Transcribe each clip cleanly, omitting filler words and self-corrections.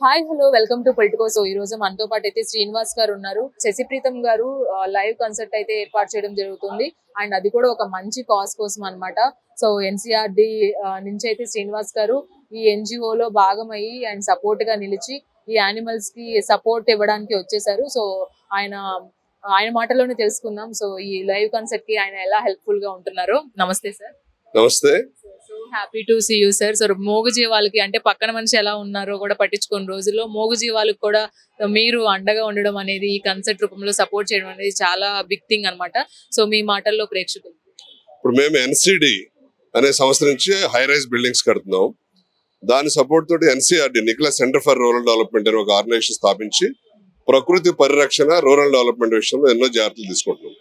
Hi hello welcome to Politico. So ఈ రోజు మనతో పాటు అయితే శ్రీనివాస్ గారు ఉన్నారు. శశిప్రీతం గారు లైవ్ కన్సర్ట్ అయితే ఏర్పాటు చేయడం జరుగుతుంది. అండ్ అది కూడా ఒక మంచి కాజ్ కోసం అన్నమాట. సో ఎన్సీఆర్డి నుంచి అయితే శ్రీనివాస్ గారు ఈ ఎన్జిఓలో భాగమయ్యి అండ్ సపోర్ట్ గా నిలిచి ఈ యానిమల్స్ కి సపోర్ట్ ఇవ్వడానికి వచ్చేసారు. సో ఆయన ఆయన మాటలోనే తెలుసుకుందాం. సో ఈ లైవ్ కన్సర్ట్ కి ఆయన ఎలా హెల్ప్ఫుల్ గా ఉంటున్నారో. నమస్తే సార్. నమస్తే. Happy to see you sir. So మూగజీవాలకి అంటే పక్కన మనిషి ఎలా ఉన్నారో కూడా పట్టించుకున్న రోజుల్లో మూగజీవాలకు కూడా మీరు అండగా ఉండడం అనేది ఈ కన్సర్ట్ రూపంలో సపోర్ట్ చేయడం అనేది చాలా బిగ్ థింగ్ అన్నమాట. సో మీ మాటల్లో ప్రేక్షకులు. ఇప్పుడు మేము ఎన్సిడి అనే సంస్థ నుంచి హై రైజ్ బిల్డింగ్స్ కడుతున్నాం. దాని సపోర్ట్ తోటి ఎన్సిఆర్డి necklace centre for rural development అనే ఒక ఆర్గనైజేషన్ స్థాపించి ప్రకృతి పరిరక్షణ రూరల్ డెవలప్మెంట్ విషయంలో ఎన్నో జాగ్రత్తలు తీసుకుంటున్నాం.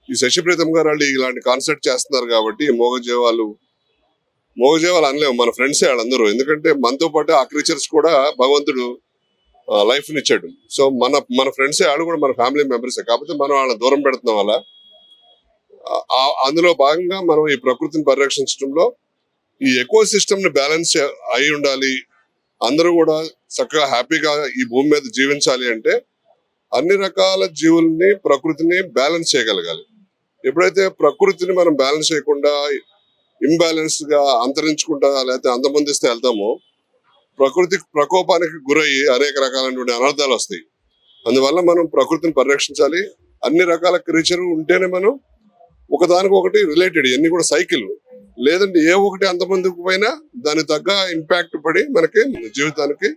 ఈ శశిప్రీతం గారు వాళ్ళు ఇలాంటి కాన్సెప్ట్ చేస్తున్నారు కాబట్టి మూగజీవాలు అనలేము, మన ఫ్రెండ్సే వాళ్ళందరూ. ఎందుకంటే మనతో పాటు ఆ క్రీచర్స్ కూడా భగవంతుడు లైఫ్ నిచ్చాడు. సో మన ఫ్రెండ్సే, వాళ్ళు కూడా మన ఫ్యామిలీ మెంబర్సే. కాకపోతే మనం వాళ్ళని దూరం పెడుతున్నాం. వల్ల అందులో భాగంగా మనం ఈ ప్రకృతిని పరిరక్షించడంలో ఈ ఎకో సిస్టమ్ ని బ్యాలెన్స్ అయి ఉండాలి. అందరూ కూడా చక్కగా హ్యాపీగా ఈ భూమి మీద జీవించాలి అంటే అన్ని రకాల జీవుల్ని ప్రకృతిని బ్యాలెన్స్ చేయగలగాలి. ఎప్పుడైతే ప్రకృతిని మనం బ్యాలెన్స్ చేయకుండా ఇంబ్యాలెన్స్ గా అంతరించుకుంటా లేకపోతే అంతమొందిస్తే వెళ్తామో ప్రకృతి ప్రకోపానికి గురయ్యి అనేక రకాలైనటువంటి అనర్థాలు వస్తాయి. అందువల్ల మనం ప్రకృతిని పరిరక్షించాలి. అన్ని రకాల క్రీచర్ ఉంటేనే మనం ఒకదానికొకటి రిలేటెడ్, ఇవన్నీ కూడా సైకిల్. లేదంటే ఏ ఒకటి అంతమందికి పోయినా దానికి తగ్గ ఇంపాక్ట్ పడి మనకి జీవితానికి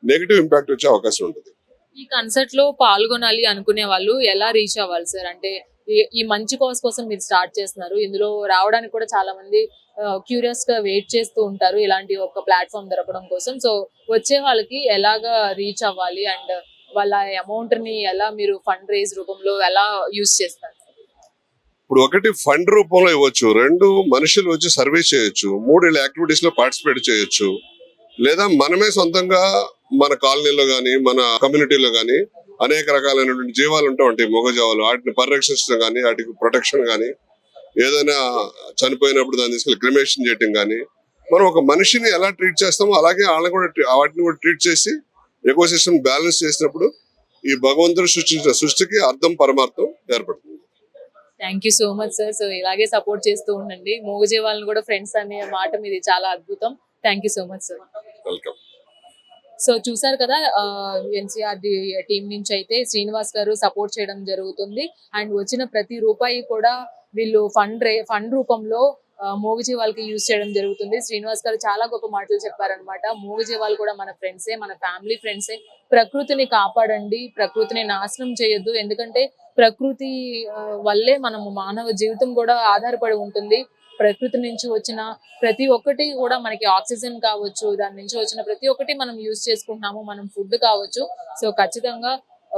నెగిటివ్ ఇంపాక్ట్ వచ్చే అవకాశం ఉంటుంది. ఈ కన్సర్ట్ లో పాల్గొనాలి అనుకునే వాళ్ళు ఎలా రీచ్ అవ్వాలి సార్? అంటే ఈ మంచి కాజ్ కోసం మీరు స్టార్ట్ చేస్తున్నారు. ఇందులో రావడానికి కూడా చాలా మంది క్యూరియస్ గా వెయిట్ చేస్తూ ఉంటారు ఇలాంటి ఒక ప్లాట్ఫామ్ దొరకడం కోసం. సో వచ్చే వాళ్ళకి ఎలాగా రీచ్ అవ్వాలి అండ్ వాళ్ళ అమౌంట్ ని ఎలా మీరు ఫండ్ రైజ్ రూపంలో ఎలా యూజ్ చేస్తారు? ఇప్పుడు ఒకటి ఫండ్ రూపంలో ఇవ్వచ్చు, రెండు మనుషులు వచ్చి సర్వీస్ చేయొచ్చు, మూడు ఇలా యాక్టివిటీస్ లో పార్టిసిపేట్ చేయొచ్చు. లేదా మనమే సొంతంగా మన కాలనీలో గానీ మన కమ్యూనిటీలో గానీ అనేక రకాలైనటువంటి జీవాలు ఉంటాయి, మూగజీవాలు. వాటిని పరిరక్షించడం కానీ, వాటికి ప్రొటెక్షన్ కానీ, ఏదైనా చనిపోయినప్పుడు దాన్ని తీసుకెళ్ళి క్రిమేషన్ చేయటం కానీ, మనం ఒక మనిషిని ఎలా ట్రీట్ చేస్తామో అలాగే వాళ్ళని కూడా వాటిని కూడా ట్రీట్ చేసి ఎకో సిస్టమ్ బ్యాలెన్స్ చేసినప్పుడు ఈ భగవంతుడు సృష్టించిన సృష్టికి అర్థం పరమార్థం ఏర్పడుతుంది. Thank you so much sir. So ఇలాగే సపోర్ట్ చేస్తూ ఉండండి. మూగజీవాలను కూడా ఫ్రెండ్స్ అనే మాట మీది చాలా అద్భుతం. Thank you so much sir. Welcome. So చూసారు కదా, ఎన్సీఆర్డి టీం నుంచి అయితే శ్రీనివాస్ గారు సపోర్ట్ చేయడం జరుగుతుంది. అండ్ వచ్చిన ప్రతి రూపాయి కూడా వీళ్ళు ఫండ్ రూపంలో మూగజీవాలకి యూజ్ చేయడం జరుగుతుంది. శ్రీనివాస్ గారు చాలా గొప్ప మాటలు చెప్పారనమాట. మూగజీవాలు కూడా మన ఫ్రెండ్సే, మన ఫ్యామిలీ ఫ్రెండ్సే. ప్రకృతిని కాపాడండి, ప్రకృతిని నాశనం చేయొద్దు. ఎందుకంటే ప్రకృతి వల్లే మనము మానవ జీవితం కూడా ఆధారపడి ఉంటుంది. ప్రకృతి నుంచి వచ్చిన ప్రతి ఒక్కటి కూడా మనకి ఆక్సిజన్ కావచ్చు, దాని నుంచి వచ్చిన ప్రతి ఒక్కటి మనం యూజ్ చేసుకుంటున్నాము, మనం ఫుడ్ కావచ్చు. సో ఖచ్చితంగా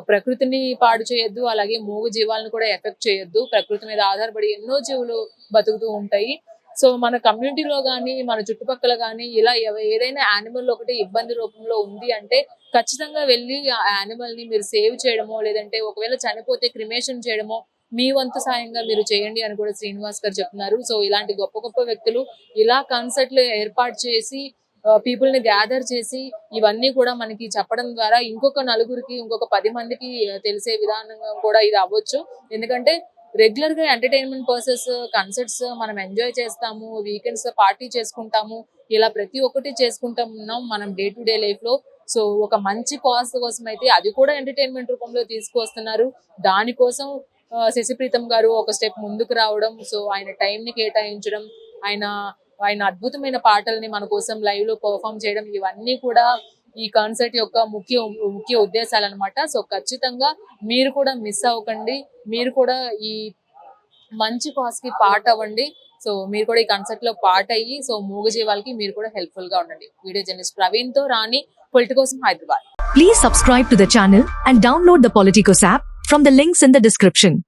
ప్రకృతిని పాడు చేయొద్దు, అలాగే మూగ జీవాలను కూడా ఎఫెక్ట్ చేయొద్దు. ప్రకృతి మీద ఆధారపడి ఎన్నో జీవులు బతుకుతూ ఉంటాయి. సో మన కమ్యూనిటీలో కానీ మన చుట్టుపక్కల కానీ ఇలా ఏదైనా యానిమల్ ఒకటి ఇబ్బంది రూపంలో ఉంది అంటే ఖచ్చితంగా వెళ్ళి ఆ యానిమల్ ని మీరు సేవ్ చేయడమో, లేదంటే ఒకవేళ చనిపోతే క్రిమేషన్ చేయడమో మీ వంతు సాయంగా మీరు చేయండి అని కూడా శ్రీనివాస్ గారు చెప్తున్నారు. సో ఇలాంటి గొప్ప గొప్ప వ్యక్తులు ఇలా కాన్సర్ట్లు ఏర్పాటు చేసి పీపుల్ ని గ్యాదర్ చేసి ఇవన్నీ కూడా మనకి చెప్పడం ద్వారా ఇంకొక నలుగురికి, ఇంకొక 10 మందికి తెలిసే విధానంగా కూడా ఇది అవ్వచ్చు. ఎందుకంటే రెగ్యులర్ గా ఎంటర్టైన్మెంట్ పర్పస్ కన్సర్ట్స్ మనం ఎంజాయ్ చేస్తాము, వీకెండ్స్ పార్టీ చేసుకుంటాము, ఇలా ప్రతి ఒక్కటి చేసుకుంటున్నాం మనం డే టు డే లైఫ్ లో. సో ఒక మంచి కాజ్ కోసం అయితే అది కూడా ఎంటర్టైన్మెంట్ రూపంలో తీసుకొస్తున్నారు. దానికోసం శశిప్రీతం గారు ఒక స్టెప్ ముందుకు రావడం, సో ఆయన టైం ని కేటాయించడం, ఆయన అద్భుతమైన పాటల్ని మన కోసం లైవ్ లో పర్ఫామ్ చేయడం, ఇవన్నీ కూడా ఈ కాన్సర్ట్ యొక్క ముఖ్య ఉద్దేశాలు అనమాట. సో ఖచ్చితంగా మీరు కూడా మిస్ అవ్వకండి, మీరు కూడా ఈ మంచి కాజ్ కి పార్ట్ అవ్వండి. సో మీరు కూడా ఈ కాన్సర్ట్ లో పార్ట్ అయ్యి సో మూగజీవాలకి మీరు కూడా హెల్ప్ఫుల్ గా ఉండండి. వీడియో జర్నలిస్ట్ ప్రవీణ్ తో Rani, Politicos Hyderabad. Please subscribe to the channel and download the Politicos app from the links in the description.